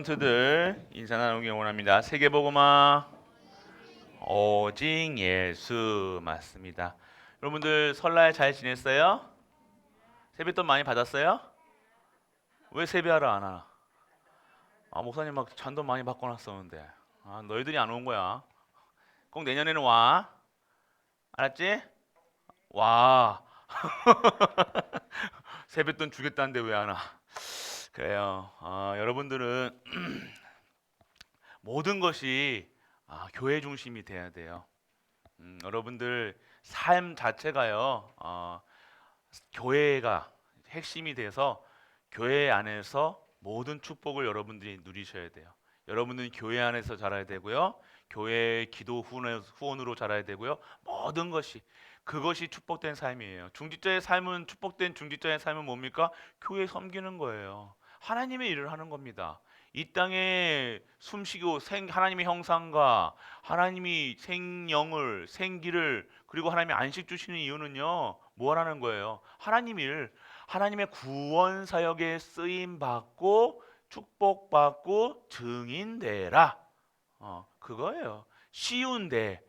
들 인사 나누기 원합니다. 세계복음화 오직 예수 맞습니다. 여러분들 설날 잘 지냈어요? 세뱃돈 많이 받았어요? 왜 세배하러 안 와? 목사님 막 잔돈 많이 받고 났었는데. 너희들이 안 온 거야. 꼭 내년에는 와. 알았지? 와. 세뱃돈 주겠다는데 왜 안 와? 그래요. 여러분들은 모든 것이 교회 중심이 돼야 돼요. 여러분들 삶 자체가요, 교회가 핵심이 돼서 교회 안에서 모든 축복을 여러분들이 누리셔야 돼요. 여러분들은 교회 안에서 자라야 되고요, 교회 기도 후원으로 자라야 되고요, 모든 것이 그것이 축복된 삶이에요. 중직자의 삶은 축복된 중직자의 삶은 뭡니까? 교회 섬기는 거예요. 하나님의 일을 하는 겁니다. 이 땅에 숨쉬고 하나님의 형상과 하나님이 생명을 생기를 그리고 하나님의 안식 주시는 이유는요, 뭐 하라는 거예요? 하나님의 구원 사역에 쓰임 받고 축복받고 증인되라. 그거예요. 쉬운데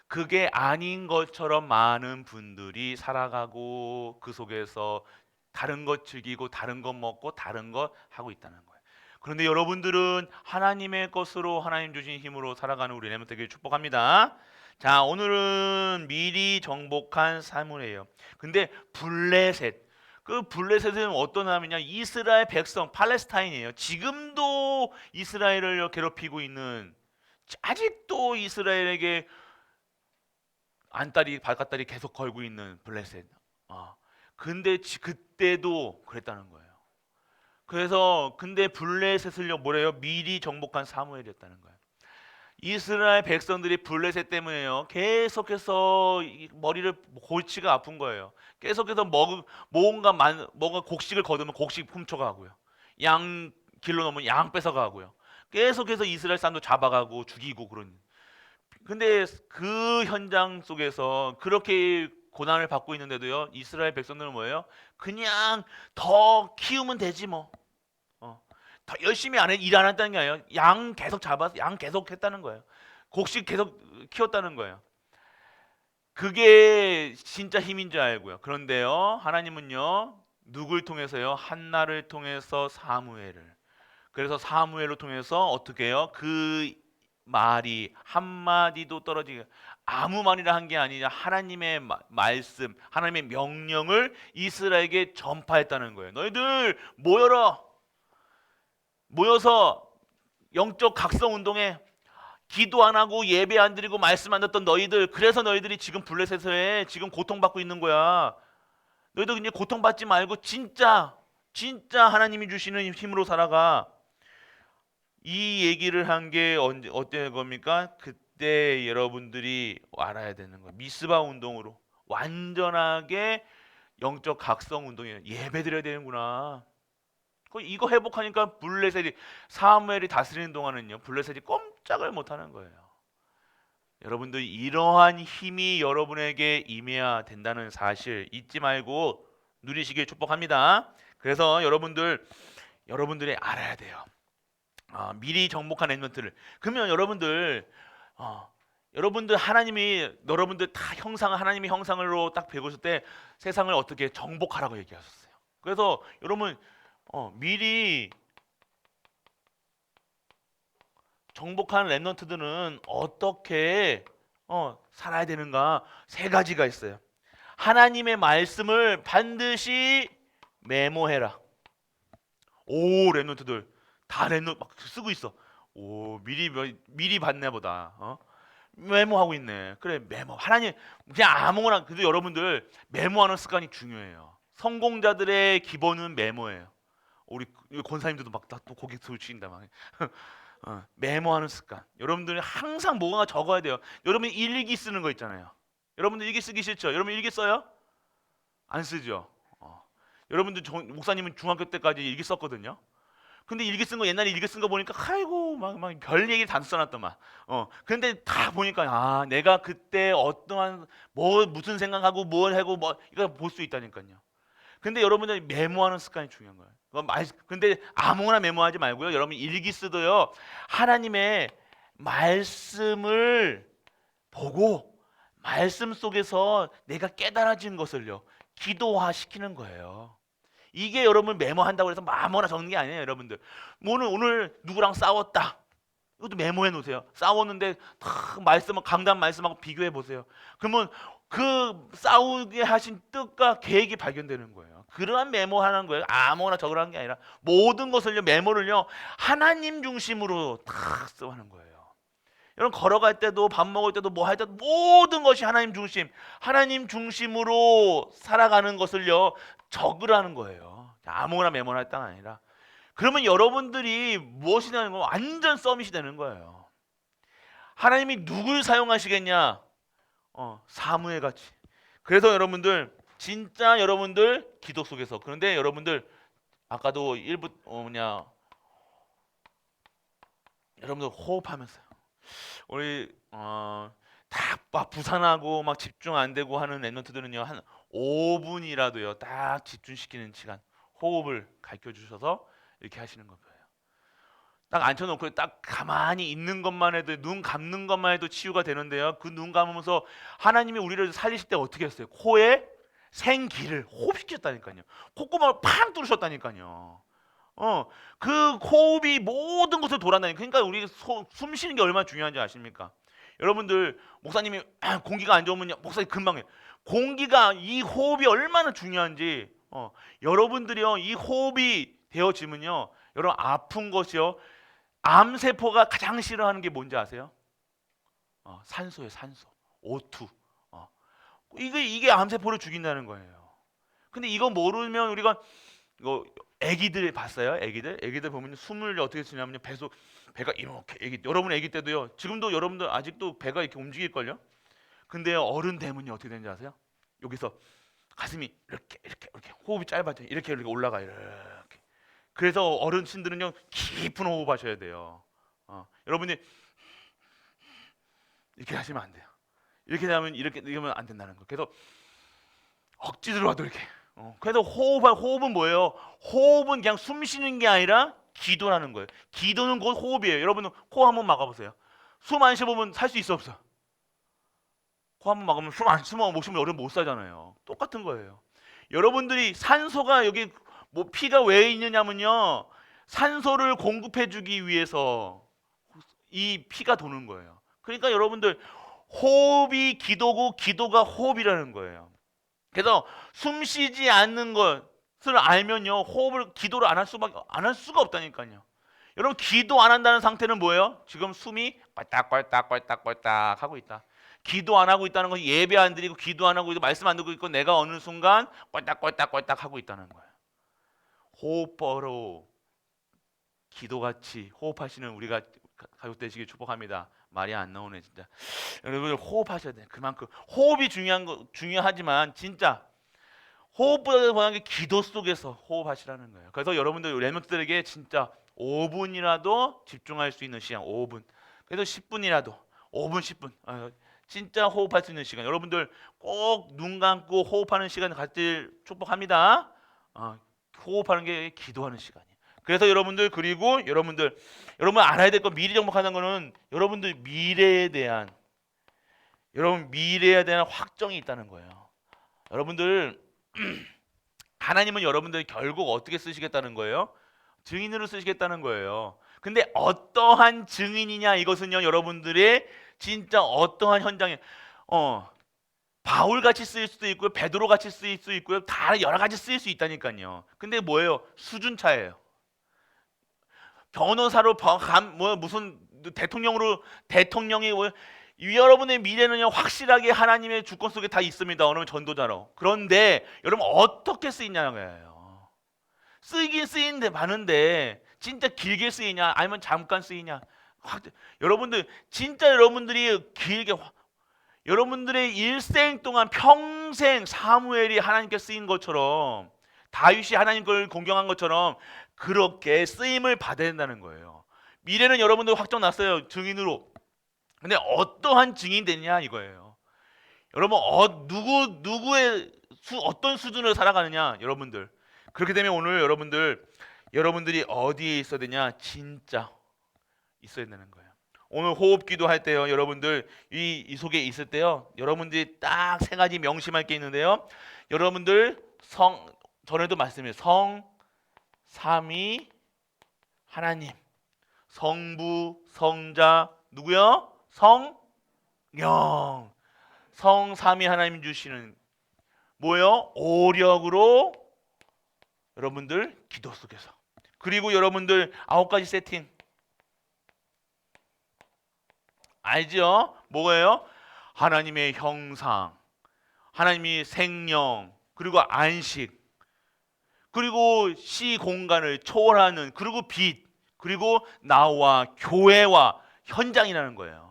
그게 아닌 것처럼 많은 분들이 살아가고 그 속에서 다른 것 즐기고 다른 것 먹고 다른 것 하고 있다는 거예요. 그런데 여러분들은 하나님의 것으로 하나님 주신 힘으로 살아가는 우리 렘넌트 되길 축복합니다. 자, 오늘은 미리 정복한 사물이에요. 근데 블레셋, 그 블레셋은 어떤 나라냐? 이스라엘 백성, 팔레스타인이에요. 지금도 이스라엘을 괴롭히고 있는, 아직도 이스라엘에게 안다리 발갓다리 계속 걸고 있는 블레셋. 근데 그때도 그랬다는 거예요. 그래서 근데 블레셋을요 뭐래요? 미리 정복한 사무엘이었다는 거예요. 이스라엘 백성들이 블레셋 때문에요 계속해서 머리를 골치가 아픈 거예요. 계속해서 뭔가 곡식을 거두면 곡식 훔쳐가고요. 양 길로 넘으면 양 뺏어가고요. 계속해서 이스라엘 사람도 잡아가고 죽이고 그런. 근데 그 현장 속에서 그렇게 고난을 받고 있는데도요, 이스라엘 백성들은 뭐예요? 그냥 더 키우면 되지 뭐. 더 열심히 일 안 했다는 게 아니에요. 양 계속 잡아서 양 계속 했다는 거예요. 곡식 계속 키웠다는 거예요. 그게 진짜 힘인 줄 알고요. 그런데요, 하나님은요, 누굴 통해서요? 한나를 통해서 사무엘을. 그래서 사무엘을 통해서 어떻게 해요? 그 말이 한마디도 떨어지게 아무 말이라 한 게 아니라 하나님의 말씀, 하나님의 명령을 이스라엘에게 전파했다는 거예요. 너희들 모여서 영적 각성 운동에 기도 안 하고 예배 안 드리고 말씀 안 듣던 너희들, 그래서 너희들이 지금 블레셋에 지금 고통받고 있는 거야. 너희들 이제 고통받지 말고 진짜 하나님이 주시는 힘으로 살아가. 이 얘기를 한 게 언제 어떤 겁니까? 그때 여러분들이 알아야 되는 거예요. 미스바 운동으로 완전하게 영적 각성 운동이에요. 예배 드려야 되는구나. 이거 회복하니까 사무엘이 다스리는 동안은요, 블레셋이 꼼짝을 못하는 거예요. 여러분들 이러한 힘이 여러분에게 임해야 된다는 사실 잊지 말고 누리시길 축복합니다. 그래서 여러분들이 알아야 돼요. 미리 정복한 렘넌트를. 그러면 여러분들 여러분들 다 하나님의 형상으로 딱 배우실 때 세상을 어떻게 정복하라고 얘기하셨어요. 그래서 여러분 미리 정복한 렘넌트들은 어떻게 살아야 되는가? 세 가지가 있어요. 하나님의 말씀을 반드시 메모해라. 오, 렘넌트들 다 렘넌트 막 쓰고 있어. 오, 미리 봤네 보다. 메모하고 있네. 그래, 메모. 하나님 그냥 아무거나. 그래도 여러분들 메모하는 습관이 중요해요. 성공자들의 기본은 메모예요. 우리 권사님들도 막 또 고개 돌치긴다 막. 메모하는 습관. 여러분들이 항상 뭐가 적어야 돼요. 여러분 일기 쓰는 거 있잖아요. 여러분들 일기 쓰기 싫죠? 여러분 일기 써요? 안 쓰죠? 여러분들 목사님은 중학교 때까지 일기 썼거든요. 근데 일기 쓴 거 옛날에 일기 쓴 거 보니까 아이고 막 별 얘기 다 써놨더만. 근데 다 보니까 내가 그때 어떠한 무슨 생각하고 뭘 하고 뭐 이거 볼 수 있다니까요. 근데 여러분들이 메모하는 습관이 중요한 거예요. 근데 아무거나 메모하지 말고요. 여러분 일기 쓰도요. 하나님의 말씀을 보고 말씀 속에서 내가 깨달아진 것을요. 기도화시키는 거예요. 이게 여러분 메모한다고 해서 아무거나 적는 게 아니에요, 여러분들. 오늘 누구랑 싸웠다. 이것도 메모해 놓으세요. 싸웠는데 다 강단 말씀하고 비교해 보세요. 그러면 그 싸우게 하신 뜻과 계획이 발견되는 거예요. 그러한 메모하는 거예요. 아무거나 적으라는 게 아니라 모든 것을요, 메모를요, 하나님 중심으로 다 써하는 거예요. 여러분 걸어갈 때도 밥 먹을 때도 뭐 할 때도 모든 것이 하나님 중심으로 살아가는 것을요, 적으라는 거예요. 아무거나 메모할 땅 아니라. 그러면 여러분들이 무엇이 되는 거 완전 서밋이 되는 거예요. 하나님이 누굴 사용하시겠냐? 사무엘 같이. 그래서 여러분들 진짜 여러분들 기도 속에서, 그런데 여러분들 아까도 일부 여러분들 호흡하면서요. 우리 막 부산하고 막 집중 안 되고 하는 랩런트들은요, 한 5분이라도요 딱 집중시키는 시간, 호흡을 가르쳐 주셔서 이렇게 하시는 거예요. 딱 앉혀놓고 딱 가만히 있는 것만 해도, 눈 감는 것만 해도 치유가 되는데요. 그 눈 감으면서 하나님이 우리를 살리실 때 어떻게 했어요? 코에 생기를 호흡시켰다니까요. 콧구멍을 팡 뚫으셨다니까요. 그 호흡이 모든 것을 돌아다니까. 그러니까 우리 숨 쉬는 게 얼마나 중요한지 아십니까? 여러분들 목사님이 공기가 안 좋으면 목사님 금방 해. 이 호흡이 얼마나 중요한지 여러분들이요, 이 호흡이 되어지면요, 여러분 아픈 것이요, 암세포가 가장 싫어하는 게 뭔지 아세요? 산소예요, 산소. O2. 이게 암세포를 죽인다는 거예요. 근데 이거 모르면 우리가 애기들 봤어요? 애기들 보면 숨을 어떻게 쓰냐면요, 배가 이렇게, 여러분 애기 때도요, 지금도 여러분들 아직도 배가 이렇게 움직일걸요? 근데 어른 되면요 어떻게 되는지 아세요? 여기서 가슴이 이렇게 호흡이 짧아져요. 이렇게 올라가요. 이렇게. 그래서 어르신들은요 깊은 호흡하셔야 돼요. 여러분이 이렇게 하시면 안 돼요. 이렇게 하면 이러면 안 된다는 거. 그래서 억지로라도 이렇게. 그래서 호흡은 뭐예요? 호흡은 그냥 숨 쉬는 게 아니라 기도라는 거예요. 기도는 곧 호흡이에요. 여러분은 코 한번 막아보세요. 숨 안 쉬어보면 살 수 있어 없어? 코 한번 막으면 숨 안 쉬면 여러분 못 살잖아요. 똑같은 거예요. 여러분들이 산소가 여기 피가 왜 있느냐면요, 산소를 공급해주기 위해서 이 피가 도는 거예요. 그러니까 여러분들 호흡이 기도고 기도가 호흡이라는 거예요. 그래서 숨 쉬지 않는 것을 알면요, 기도를 안 할 수가 없다니까요. 여러분 기도 안 한다는 상태는 뭐예요? 지금 숨이 꼴딱꼴딱 하고 있다. 기도 안 하고 있다는 것이 예배 안 드리고 기도 안 하고 있고 말씀 안 듣고 있고 내가 어느 순간 꼴딱꼴딱 하고 있다는 거예요. 호흡으로 기도같이 호흡하시는 우리가 가족 되시길 축복합니다. 말이 안 나오네 진짜. 여러분들 호흡하셔야 돼요. 그만큼 호흡이 중요하지만 진짜 호흡보다 더 중요한 게 기도 속에서 호흡하시라는 거예요. 그래서 여러분들 랩런트들에게 진짜 5분이라도 집중할 수 있는 시간, 5분. 그래서 10분이라도 5분, 10분. 진짜 호흡할 수 있는 시간. 여러분들 꼭 눈 감고 호흡하는 시간 갖길 축복합니다. 호흡하는 게 기도하는 시간이에요. 그래서 여러분 알아야 될 거, 미리 정복하는 거는 여러분들 미래에 대한 확정이 있다는 거예요. 여러분들 하나님은 여러분들 결국 어떻게 쓰시겠다는 거예요? 증인으로 쓰시겠다는 거예요. 근데 어떠한 증인이냐, 이것은요 여러분들의 진짜 어떠한 현장에 바울 같이 쓰일 수도 있고요, 베드로 같이 쓰일 수 있고요, 다 여러 가지 쓰일 수 있다니까요. 근데 뭐예요? 수준 차예요. 변호사로 무슨 대통령이 여러분의 미래는요 확실하게 하나님의 주권 속에 다 있습니다. 어느 전도자로. 그런데 여러분 어떻게 쓰이냐는 거예요. 쓰이긴 쓰이는데 많은데 진짜 길게 쓰이냐 아니면 잠깐 쓰이냐. 여러분들 진짜 여러분들이 길게 여러분들의 일생 동안 평생 사무엘이 하나님께 쓰인 것처럼, 다윗이 하나님 걸 공경한 것처럼 그렇게 쓰임을 받아야 된다는 거예요. 미래는 여러분들 확정 났어요, 증인으로. 근데 어떠한 증인 되냐 이거예요. 여러분 누구의 어떤 수준으로 살아가느냐. 여러분들 그렇게 되면 오늘 여러분들 여러분들이 어디에 있어야 되냐? 진짜 있어야 되는 거예요. 오늘 호흡기도 할 때요, 여러분들 이 속에 있을 때요, 여러분들이 딱 세 가지 명심할 게 있는데요. 여러분들 전에도 말씀해요. 삼위 하나님, 성부, 성자, 누구요? 성령. 성삼위 하나님 주시는 뭐요? 오력으로 여러분들 기도 속에서. 그리고 여러분들 9가지 세팅 알죠? 뭐예요? 하나님의 형상, 하나님이 생명, 그리고 안식, 그리고 시 공간을 초월하는, 그리고 빛, 그리고 나와 교회와 현장이라는 거예요.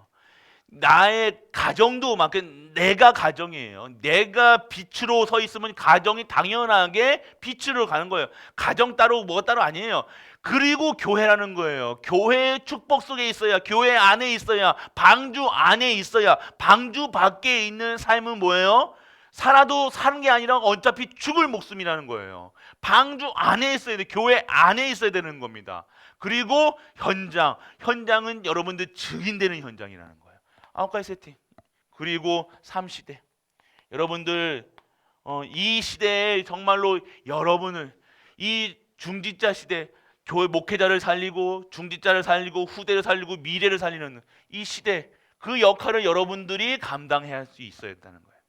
나의 가정도 막 내가 가정이에요. 내가 빛으로 서 있으면 가정이 당연하게 빛으로 가는 거예요. 가정 따로 뭐가 따로 아니에요. 그리고 교회라는 거예요. 교회의 축복 속에 있어야, 교회 안에 있어야, 방주 안에 있어야. 방주 밖에 있는 삶은 뭐예요? 살아도 사는 게 아니라 어차피 죽을 목숨이라는 거예요. 방주 안에 있어야 돼. 교회 안에 있어야 되는 겁니다. 그리고 현장은 여러분들 증인되는 현장이라는 거예요. 9가지 세팅. 그리고 3시대. 여러분들 이 시대에 정말로 여러분을, 이 중직자 시대, 교회 목회자를 살리고 중직자를 살리고 후대를 살리고 미래를 살리는 이 시대, 그 역할을 여러분들이 감당해야 할 수 있어야 한다는 거예요.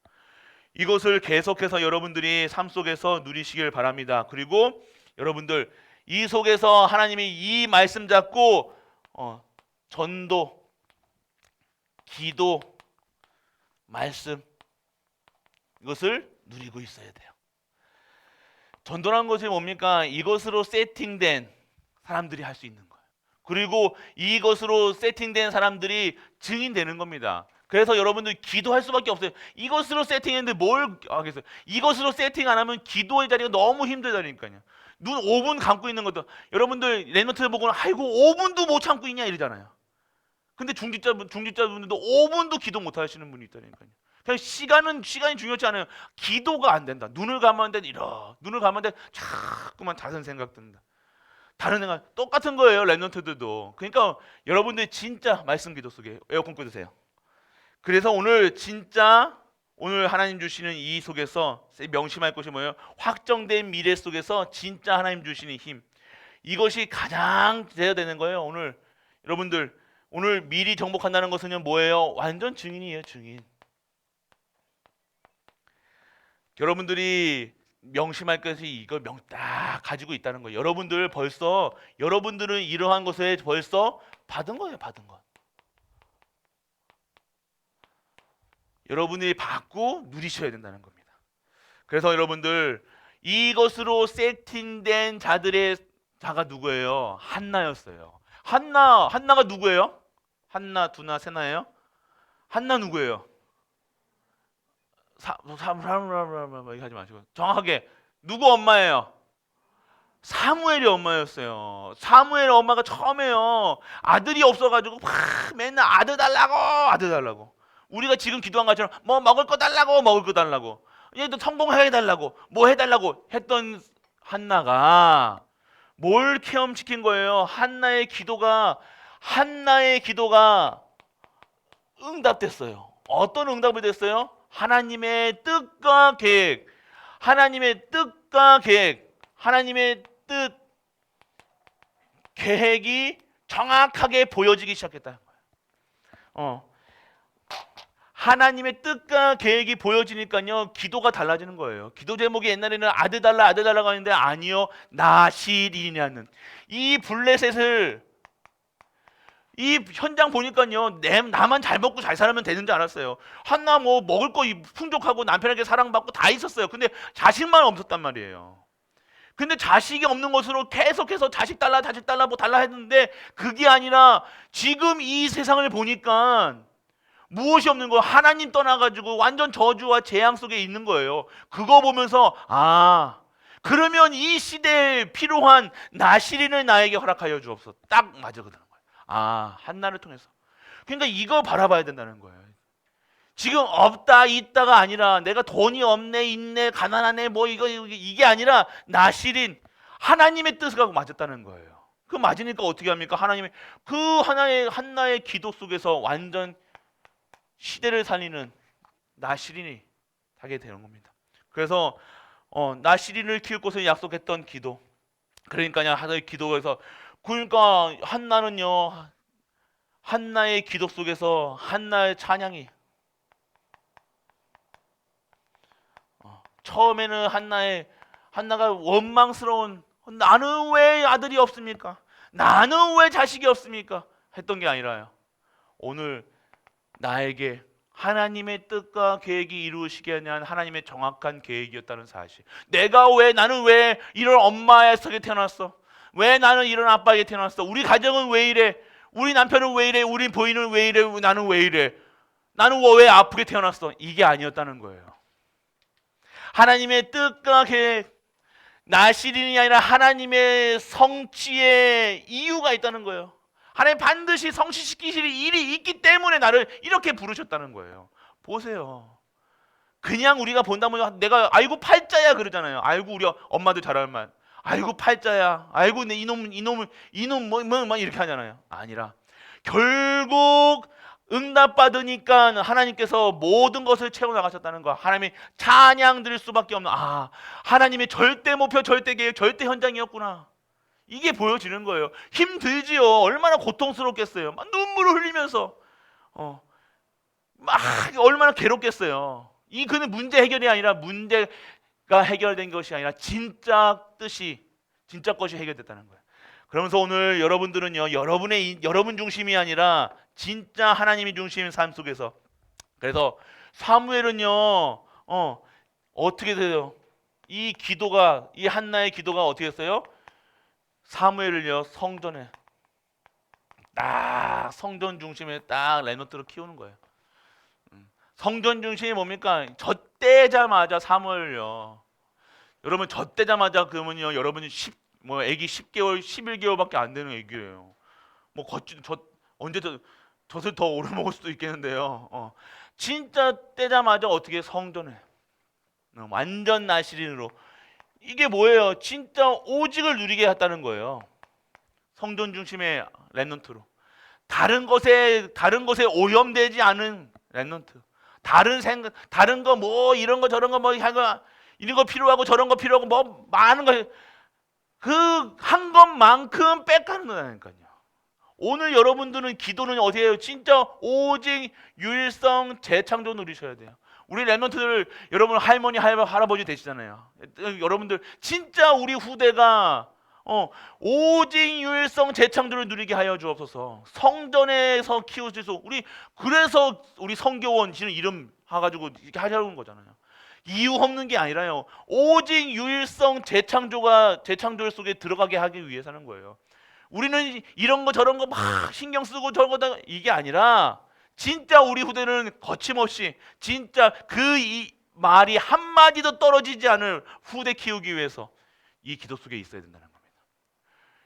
이것을 계속해서 여러분들이 삶 속에서 누리시길 바랍니다. 그리고 여러분들 이 속에서 하나님이 이 말씀 잡고 전도, 기도, 말씀, 이것을 누리고 있어야 돼요. 전도라는 것이 뭡니까? 이것으로 세팅된 사람들이 할 수 있는 거예요. 그리고 이것으로 세팅된 사람들이 증인되는 겁니다. 그래서 여러분들 기도할 수밖에 없어요. 이것으로 세팅했는데 뭘 하겠어요? 이것으로 세팅 안 하면 기도의 자리가 너무 힘들다니까요. 눈 5분 감고 있는 것도, 여러분들 랩노트 보고 아이고 5분도 못 참고 있냐 이러잖아요. 근데 중직자분들도 5분도 기도 못 하시는 분이 있다니까요. 그냥 시간이 중요치 않아요. 기도가 안 된다. 눈을 감았는데 눈을 감았는데 자꾸만 다른 생각 든다. 다른 생각 똑같은 거예요. 랩런트들도. 그러니까 여러분들 진짜 말씀 기도 속에 에어컨 끄드세요. 그래서 오늘 진짜 오늘 하나님 주시는 이 속에서 명심할 것이 뭐예요? 확정된 미래 속에서 진짜 하나님 주시는 힘, 이것이 가장 돼야 되는 거예요. 오늘 여러분들 오늘 미리 정복한다는 것은 뭐예요? 완전 증인이에요. 증인. 여러분들이 명심할 것이 이걸 딱 가지고 있다는 거예요. 여러분들은 이러한 것에 벌써 받은 거예요. 받은 것. 여러분이 받고 누리셔야 된다는 겁니다. 그래서 여러분들 이것으로 세팅된 자가 누구예요? 한나였어요. 한나가 누구예요? 한나, 두나, 세나예요? 한나 누구예요? 하지 마시고 정확하게 누구 엄마예요? 사무엘이 엄마였어요. 사무엘 엄마가 처음에요 아들이 없어가지고 맨날 아들 달라고 우리가 지금 기도한 것처럼 뭐 먹을 거 달라고 얘도 성공해 달라고 뭐 해달라고 했던 한나가 뭘 체험시킨 거예요? 한나의 기도가 응답됐어요. 어떤 응답이 됐어요? 하나님의 뜻과 계획, 하나님의 뜻, 계획이 정확하게 보여지기 시작했다는 거예요. 하나님의 뜻과 계획이 보여지니까요 기도가 달라지는 거예요. 기도 제목이 옛날에는 아들 달라고 하는데 아니요, 나시린이라는 이 블레셋을, 이 현장 보니까요 나만 잘 먹고 잘 살면 되는 줄 알았어요. 한나 뭐 먹을 거 풍족하고 남편에게 사랑받고 다 있었어요. 근데 자식만 없었단 말이에요. 근데 자식이 없는 것으로 계속해서 자식 달라 뭐 달라 했는데 그게 아니라 지금 이 세상을 보니까 무엇이 없는 거예요. 하나님 떠나가지고 완전 저주와 재앙 속에 있는 거예요. 그거 보면서 그러면 이 시대에 필요한 나시린을 나에게 허락하여 주옵소서. 딱 맞거든요. 한나를 통해서. 그러니까 이거 바라봐야 된다는 거예요. 지금 없다 있다가 아니라 내가 돈이 없네 있네 가난하네 뭐 이게 아니라 나시린, 하나님의 뜻하고 맞았다는 거예요. 그 맞으니까 어떻게 합니까? 하나님의 그 한나의 기도 속에서 완전 시대를 살리는 나시린이 하게 되는 겁니다. 그래서 나시린을 키울 것을 약속했던 기도. 그러니까 하나의 기도에서 그러니까 한나는요. 한나의 기도 속에서 한나의 찬양이 처음에는 한나가 원망스러운 나는 왜 아들이 없습니까? 나는 왜 자식이 없습니까? 했던 게 아니라요. 오늘 나에게 하나님의 뜻과 계획이 이루어지게 하는 하나님의 정확한 계획이었다는 사실. 나는 왜 이런 엄마의 속에 태어났어? 왜 나는 이런 아빠에게 태어났어? 우리 가정은 왜 이래? 우리 남편은 왜 이래? 우리 부인은 왜 이래? 나는 왜 이래? 나는 왜 아프게 태어났어? 이게 아니었다는 거예요. 하나님의 뜻과 계획, 나시린이 아니라 하나님의 성취의 이유가 있다는 거예요. 하나님 반드시 성취시키실 일이 있기 때문에 나를 이렇게 부르셨다는 거예요. 보세요. 그냥 우리가 본다면 내가 아이고 팔자야 그러잖아요. 아이고 우리 엄마들 잘 알만. 아이고 팔자야. 아이고 내 이놈 뭐 이렇게 하잖아요. 아니라 결국 응답받으니까 하나님께서 모든 것을 채워나가셨다는 거. 하나님이 찬양 드릴 수밖에 없는 하나님의 절대 목표, 절대 계획, 절대 현장이었구나. 이게 보여지는 거예요. 힘들지요. 얼마나 고통스럽겠어요. 막 눈물을 흘리면서 막 얼마나 괴롭겠어요. 그는 문제 해결이 아니라 문제가 해결된 것이 아니라 진짜 것이 해결됐다는 거예요. 그러면서 오늘 여러분들은요, 여러분 중심이 아니라 진짜 하나님이 중심인 삶 속에서, 그래서 사무엘은요, 어떻게 돼요? 이 한나의 기도가 어떻게 했어요? 사무엘을요, 성전 중심에 딱 렘넌트로 키우는 거예요. 성전 중심이 뭡니까? 젖대자마자 사무엘요. 여러분 젖대자마자 그러면요, 여러분이 애기 10개월, 11개월밖에 안 되는 애기예요. 언제 젖을 더 오래 먹을 수도 있겠는데요. 진짜 떼자마자 어떻게 성전에 완전 나시린으로. 이게 뭐예요? 진짜 오직을 누리게 했다는 거예요. 성전 중심의 렘넌트로. 다른 것에 오염되지 않은 렘넌트. 다른 거 뭐 이런 거 저런 거 이런 거 필요하고 저런 거 필요하고 뭐 많은 거 그 한 것만큼 뺏가는 거라니까요. 오늘 여러분들은 기도는 어디에요? 진짜 오직 유일성 재창조 누리셔야 돼요. 우리 렘넌트들 여러분 할머니 할아버지 되시잖아요. 여러분들 진짜 우리 후대가 오직 유일성 재창조를 누리게 하여 주옵소서. 성전에서 키우셔서 그래서 우리 성교원 이름 해가지고 이렇게 하자는 거잖아요. 이유 없는 게 아니라요. 오직 유일성 재창조 속에 들어가게 하기 위해서 하는 거예요. 우리는 이런 거 저런 거 막 신경 쓰고 저거다 이게 아니라 진짜 우리 후대는 거침없이 진짜 이 말이 한마디도 떨어지지 않을 후대 키우기 위해서 이 기도 속에 있어야 된다는 겁니다.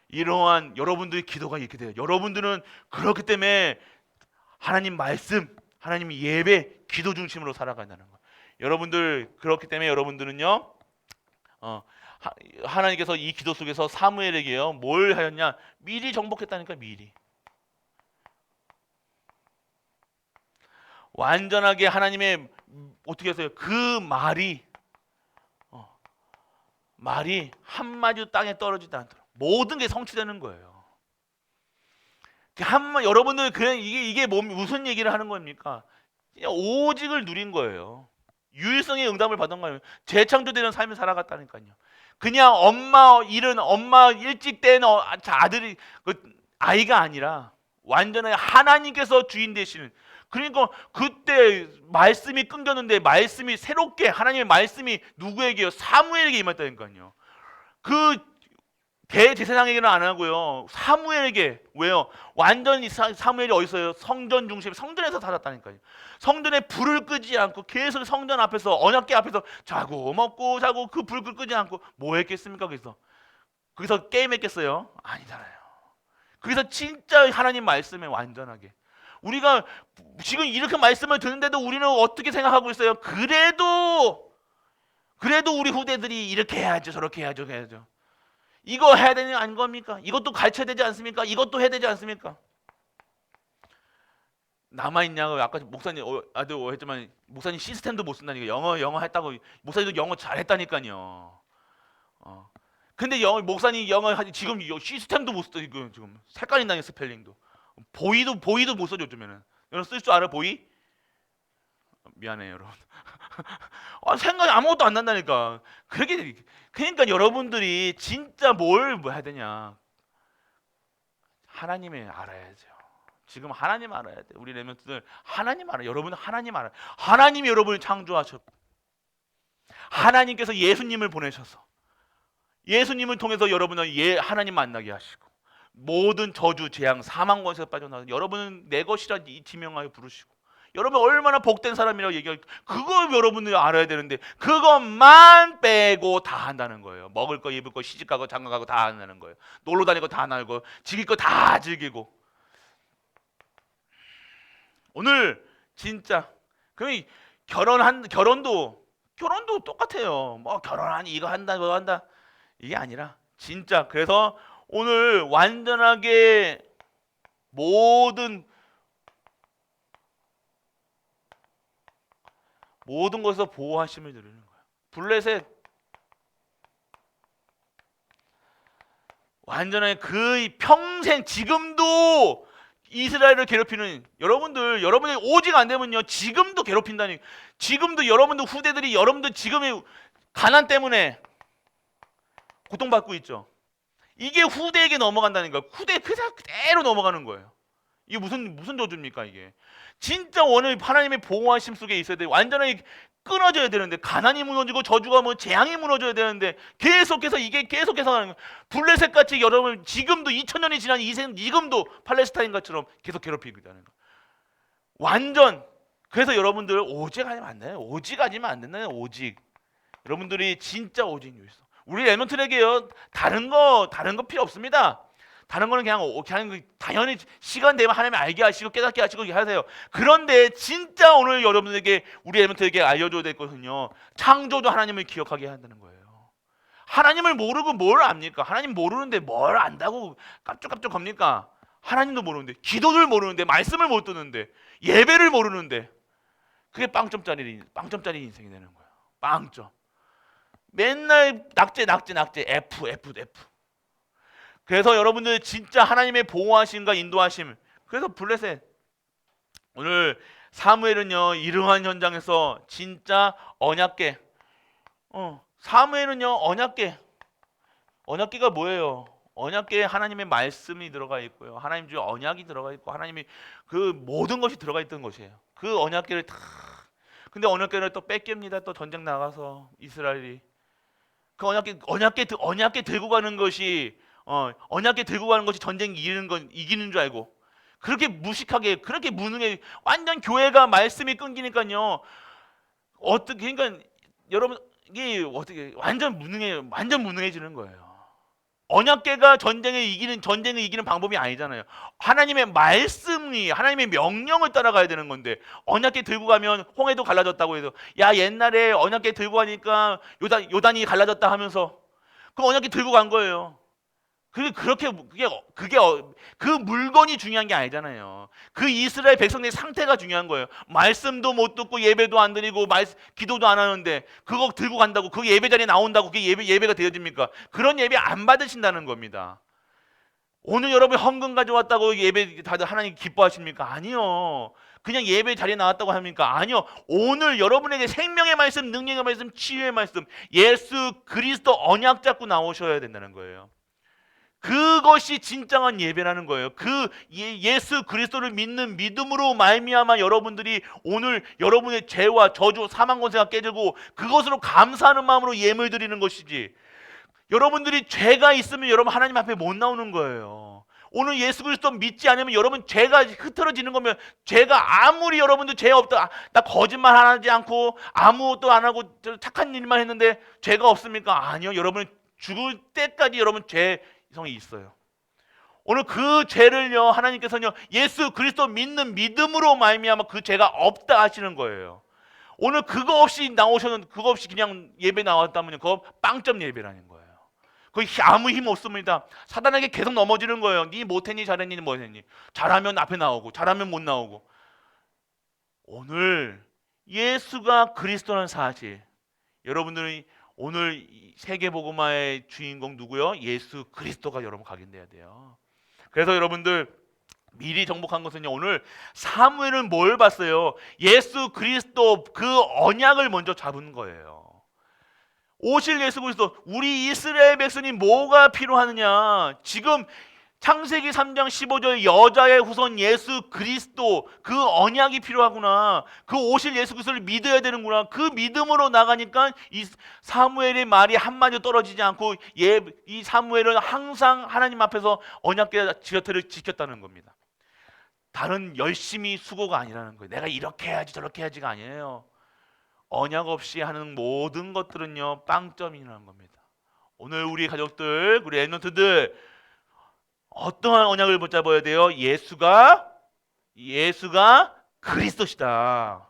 이러한 여러분들의 기도가 이렇게 돼요. 여러분들은 그렇기 때문에 하나님 말씀, 하나님 예배, 기도 중심으로 살아간다는 거예요. 여러분들 그렇기 때문에 여러분들은요, 하나님께서 이 기도 속에서 사무엘에게요 뭘 하였냐? 미리 정복했다니까. 미리 완전하게 하나님의 어떻게 했어요? 그 말이 한마디도 땅에 떨어지지 않도록 모든 게 성취되는 거예요. 여러분들 이게 무슨 얘기를 하는 겁니까? 오직을 누린 거예요. 유일성의 응답을 받은 거예요. 재창조되는 삶을 살아갔다니까요. 그냥 엄마 일찍 뗀 아이가 아니라 완전히 하나님께서 주인 되시는. 그러니까 그때 말씀이 끊겼는데 말씀이 새롭게 하나님의 말씀이 누구에게요? 사무엘에게 임했다니까요. 그 대제사장에게는 안 하고요. 사무엘에게. 왜요? 완전히 사무엘이 어디서요? 성전 중심, 성전에서 살았다니까요. 성전에 불을 끄지 않고 계속 성전 앞에서 언약궤 앞에서 자고 먹고 자고 그 불 끄지 않고 뭐 했겠습니까? 거기서 게임했겠어요? 아니잖아요. 거기서 진짜 하나님 말씀에 완전하게. 우리가 지금 이렇게 말씀을 듣는데도 우리는 어떻게 생각하고 있어요? 그래도 우리 후대들이 이렇게 해야죠, 저렇게 해야죠. 이거 해야 되는 거 아닌 겁니까? 이것도 가르쳐야 되지 않습니까? 이것도 해야 되지 않습니까? 남아있냐고 아까 목사님 아들 했지만 목사님 시스템도 못 쓴다니까. 영어 했다고 목사님도 영어 잘했다니까요. 근데 목사님 영어 하지 지금 시스템도 못 써. 이거 지금 색깔이 나니 스펠링도 보이도 못 써줘. 요즘에는 여러분 쓸 줄 알아? 보이? 미안해요 여러분. 생각이 아무것도 안 난다니까. 그러니까 여러분들이 진짜 뭘 해야 되냐, 하나님을 알아야죠. 지금 하나님 알아야 돼. 우리 레몬트들 하나님 알아. 여러분 하나님 알아. 하나님이 여러분을 창조하셨고 하나님께서 예수님을 보내셔서 예수님을 통해서 여러분을 하나님 만나게 하시고 모든 저주, 재앙, 사망 권세에서 빠져나가 여러분은 내 것이라 지명하여 부르시고 여러분 얼마나 복된 사람이라고 얘기할, 그거 여러분들이 알아야 되는데 그것만 빼고 다 한다는 거예요. 먹을 거, 입을 거, 시집가고 장가가고 다 한다는 거예요. 놀러 다니고 다 나고 즐길 거 다 즐기고. 오늘 진짜 그럼 결혼도 똑같아요. 뭐 결혼하니 이거 한다 뭐 한다 이게 아니라 진짜 그래서 오늘 완전하게 모든 것에서 보호하심을 누리는 거예요. 블레셋 완전하게 그 평생 지금도 이스라엘을 괴롭히는 여러분들 오직 안 되면요 지금도 괴롭힌다니. 지금도 여러분들 후대들이 여러분들 지금의 가난 때문에 고통받고 있죠. 이게 후대에게 넘어간다는 거예요. 후대 그대로 넘어가는 거예요. 이게 무슨 저주입니까 이게. 진짜 오늘 하나님의 보호하심 속에 있어야 돼. 완전히 끊어져야 되는데 가난이 무너지고 저주가 뭐 재앙이 무너져야 되는데 계속해서 하는 거예요. 블레셋 같이 여러분 지금도 2000년이 지난 지금도 팔레스타인 것처럼 계속 괴롭히고 있다는 거예요. 완전. 그래서 여러분들 오직 하면 안 돼요. 오직 하지면 안 된다요. 오직. 여러분들이 진짜 오직 있어. 우리 레몬트에게요 다른 거 필요 없습니다. 다른 거는 그냥 당연히 시간 되면 하나님 알게 하시고 깨닫게 하시고 하세요. 그런데 진짜 오늘 여러분에게 우리 레몬트에게 알려줘야 될 것은요 창조주 하나님을 기억하게 한다는 거예요. 하나님을 모르고 뭘 압니까? 하나님 모르는데 뭘 안다고 깝죽깝죽 겁니까? 하나님도 모르는데, 기도를 모르는데, 말씀을 못 듣는데, 예배를 모르는데, 그게 빵점짜리 인생이 되는 거예요. 빵점. 맨날 낙제 F. 그래서 여러분들 진짜 하나님의 보호하심과 인도하심. 그래서 블레셋 오늘 사무엘은요 이러한 현장에서 진짜 언약궤. 사무엘은요 언약궤가 뭐예요? 언약궤에 하나님의 말씀이 들어가 있고요. 하나님 주의 언약이 들어가 있고 하나님이 그 모든 것이 들어가 있던 것이에요. 그 언약궤를 다. 근데 언약궤를 또 뺏깁니다. 또 전쟁 나가서 이스라엘이 그 언약궤 들고 가는 것이 언약궤 들고 가는 것이 전쟁 이기는 줄 알고 그렇게 무식하게 그렇게 무능해. 완전 교회가 말씀이 끊기니까요. 그러니까 여러분 이게 어떻게 완전 무능해지는 거예요. 언약궤가 전쟁을 이기는 방법이 아니잖아요. 하나님의 말씀이 하나님의 명령을 따라가야 되는 건데 언약궤 들고 가면 홍해도 갈라졌다고 해서 야 옛날에 언약궤 들고 가니까 요단이 갈라졌다 하면서 그 언약궤 들고 간 거예요. 그게 그 물건이 중요한 게 아니잖아요. 그 이스라엘 백성들의 상태가 중요한 거예요. 말씀도 못 듣고 예배도 안 드리고 기도도 안 하는데 그거 들고 간다고 그 예배 자리에 나온다고 그게 예배가 되어집니까? 그런 예배 안 받으신다는 겁니다. 오늘 여러분 헌금 가져왔다고 예배 다들 하나님 기뻐하십니까? 아니요. 그냥 예배 자리에 나왔다고 합니까? 아니요. 오늘 여러분에게 생명의 말씀, 능력의 말씀, 치유의 말씀, 예수 그리스도 언약 잡고 나오셔야 된다는 거예요. 그것이 진정한 예배라는 거예요. 그 예수 그리스도를 믿는 믿음으로 말미암아 여러분들이 오늘 여러분의 죄와 저주, 사망 권세가 깨지고 그것으로 감사하는 마음으로 예물 드리는 것이지. 여러분들이 죄가 있으면 여러분 하나님 앞에 못 나오는 거예요. 오늘 예수 그리스도 믿지 않으면 여러분 죄가 흐트러지는 거면 죄가 아무리 여러분들 죄 없다 나 거짓말 하지 않고 아무것도 안 하고 착한 일만 했는데 죄가 없습니까? 아니요. 여러분 죽을 때까지 여러분 죄성이 있어요. 오늘 그 죄를요 하나님께서는요 예수 그리스도 믿는 믿음으로 말미암아 그 죄가 없다 하시는 거예요. 오늘 그거 없이 그냥 예배 나왔다면요 그거 빵점 예배라는 거예요. 거의 아무 힘 없습니다. 사단에게 계속 넘어지는 거예요. 니 못했니 잘했니 뭐했니. 잘하면 앞에 나오고 잘하면 못 나오고. 오늘 예수가 그리스도라는 사실, 여러분들이 오늘 세계복음화의 주인공 누구요? 예수 그리스도가 여러분 각인돼야 돼요. 그래서 여러분들 미리 정복한 것은요, 오늘 사무엘은 뭘 봤어요? 예수 그리스도 그 언약을 먼저 잡은 거예요. 오실 예수 그리스도, 우리 이스라엘 백성이 뭐가 필요하느냐? 지금 창세기 3장 15절 여자의 후손 예수 그리스도 그 언약이 필요하구나. 그 오실 예수 그리스도를 믿어야 되는구나. 그 믿음으로 나가니까 이 사무엘의 말이 한마디도 떨어지지 않고 이 사무엘은 항상 하나님 앞에서 언약궤 지켜를 지켰다는 겁니다. 다른 열심히 수고가 아니라는 거예요. 내가 이렇게 해야지 저렇게 해야지가 아니에요. 언약 없이 하는 모든 것들은요, 빵점이라는 겁니다. 오늘 우리 가족들, 우리 랩런트들 어떠한 언약을 붙잡아야 돼요? 예수가 그리스도시다.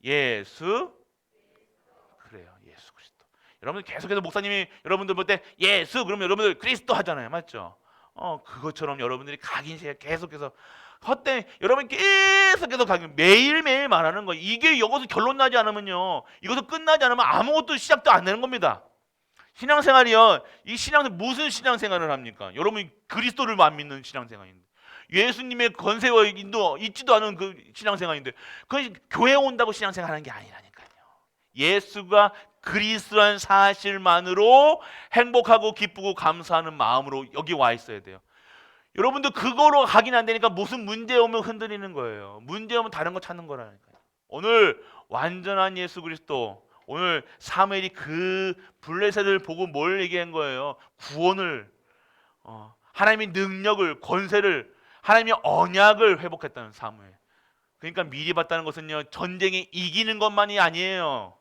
예수, 그래요. 예수 그리스도. 여러분 계속해서 목사님이 여러분들 볼 때 예수 그러면 여러분들 그리스도 하잖아요, 맞죠? 그것처럼 여러분들이 각인시에 계속해서 헛된 여러분 계속해서 각인 매일매일 말하는 거, 이게 여기서 결론 나지 않으면요, 이것도 끝나지 않으면 아무것도 시작도 안 되는 겁니다. 신앙생활이요, 이 신앙생 무슨 신앙생활을 합니까? 여러분이 그리스도를 안 믿는 신앙생활인데, 예수님의 권세와 인도 있지도 않은 그 신앙생활인데, 그 교회 온다고 신앙생활하는 게 아니라니까요. 예수가 그리스도라는 사실만으로 행복하고 기쁘고 감사하는 마음으로 여기 와 있어야 돼요. 여러분들 그거로 각인 안 되니까 무슨 문제 오면 흔들리는 거예요. 문제 오면 다른 거 찾는 거라니까요. 오늘 완전한 예수 그리스도, 오늘 사무엘이 그 블레셋을 보고 뭘 얘기한 거예요? 구원을, 하나님의 능력을, 권세를, 하나님의 언약을 회복했다는 사무엘. 그러니까 미리 봤다는 것은요, 전쟁에 이기는 것만이 아니에요.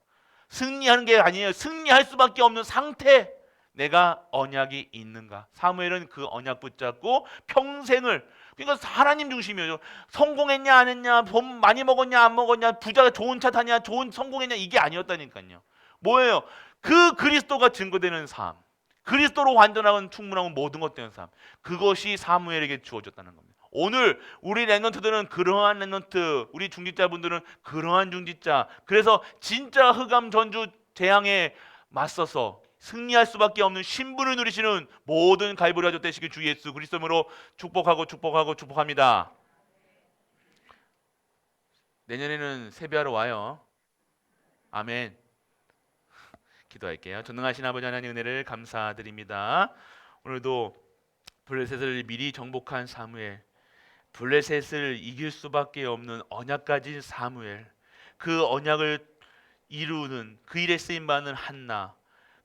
승리하는 게 아니에요. 승리할 수밖에 없는 상태. 내가 언약이 있는가? 사무엘은 그 언약 붙잡고 평생을, 그러니까 하나님 중심이에요. 성공했냐 안 했냐, 돈 많이 먹었냐 안 먹었냐, 부자가 좋은 차 타냐, 좋은 성공했냐, 이게 아니었다니까요. 뭐예요? 그 그리스도가 증거되는 삶, 그리스도로 완전하고 충분하고 모든 것 되는 삶, 그것이 사무엘에게 주어졌다는 겁니다. 오늘 우리 랩런트들은 그러한 랩런트, 우리 중직자분들은 그러한 중직자. 그래서 진짜 흑암 전주 재앙에 맞서서 승리할 수밖에 없는 신분을 누리시는 모든 갈보리 가족 되시길 주 예수 그리스도로 축복합니다. 내년에는 세배하러 와요. 아멘. 기도할게요. 전능하신 아버지 하나님 은혜를 감사드립니다. 오늘도 블레셋을 미리 정복한 사무엘, 블레셋을 이길 수밖에 없는 언약 가진 사무엘, 그 언약을 이루는 그 일에 쓰임 받는 한나,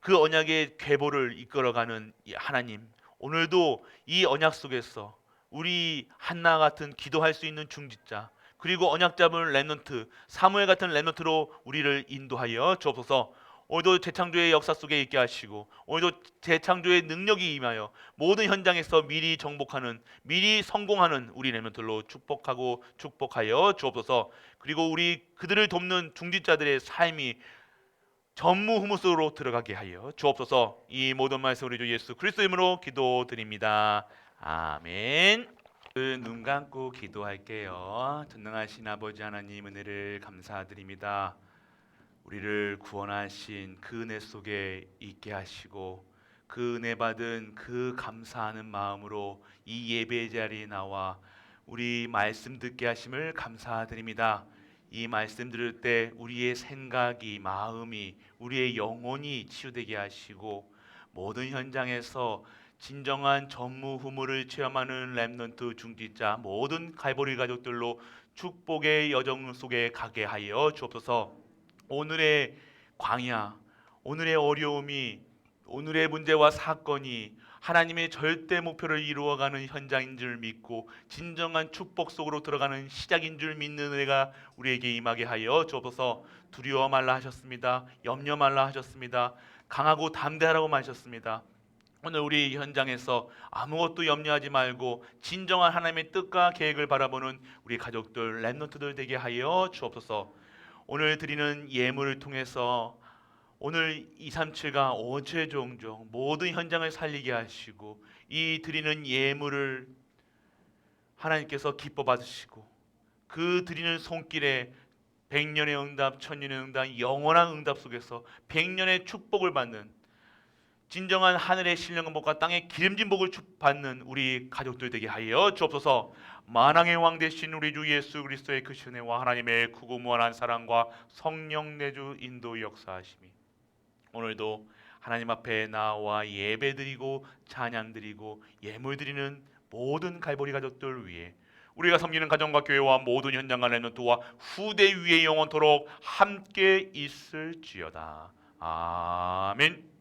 그 언약의 계보를 이끌어가는 하나님, 오늘도 이 언약 속에서 우리 한나 같은 기도할 수 있는 중직자, 그리고 언약 잡은 랩런트, 사무엘 같은 랩런트로 우리를 인도하여 주옵소서. 오늘도 재창조의 역사 속에 있게 하시고, 오늘도 재창조의 능력이 임하여 모든 현장에서 미리 정복하는, 미리 성공하는 우리 랩런트로 축복하여 주옵소서. 그리고 우리 그들을 돕는 중직자들의 삶이 전무후무스로 들어가게 하여 주옵소서. 이 모든 말씀 우리 주 예수 그리스도 이름으로 기도드립니다. 아멘. 눈 감고 기도할게요. 전능하신 아버지 하나님 은혜를 감사드립니다. 우리를 구원하신 그 은혜 속에 있게 하시고, 그 은혜 받은 그 감사하는 마음으로 이 예배 자리에 나와 우리 말씀 듣게 하심을 감사드립니다. 이 말씀 들을 때 우리의 생각이, 마음이, 우리의 영혼이 치유되게 하시고, 모든 현장에서 진정한 전무후무를 체험하는 랩런트 중직자 모든 갈보리 가족들로 축복의 여정 속에 가게 하여 주옵소서. 오늘의 광야, 오늘의 어려움이, 오늘의 문제와 사건이 하나님의 절대 목표를 이루어가는 현장인 줄 믿고 진정한 축복 속으로 들어가는 시작인 줄 믿는 은혜가 우리에게 임하게 하여 주옵소서. 두려워 말라 하셨습니다. 염려 말라 하셨습니다. 강하고 담대하라고 말하셨습니다. 오늘 우리 현장에서 아무것도 염려하지 말고 진정한 하나님의 뜻과 계획을 바라보는 우리 가족들, 랩런트들 되게 하여 주옵소서. 오늘 드리는 예물을 통해서 오늘 237과 오체 종족 모든 현장을 살리게 하시고 이 드리는 예물을 하나님께서 기뻐 받으시고 그 드리는 손길에 백년의 응답, 천년의 응답, 영원한 응답 속에서 백년의 축복을 받는 진정한 하늘의 신령한 복과 땅의 기름진 복을 받는 우리 가족들 되게 하여 주옵소서. 만왕의 왕 되신 우리 주 예수 그리스도의 크신 은혜와 하나님의 크고 무한한 사랑과 성령 내주 인도 역사하심이 오늘도 하나님 앞에 나와 예배드리고 찬양드리고 예물드리는 모든 갈보리 가족들 위해 우리가 섬기는 가정과 교회와 모든 현장과 렘넌트와 후대 위에 영원토록 함께 있을지어다. 아멘.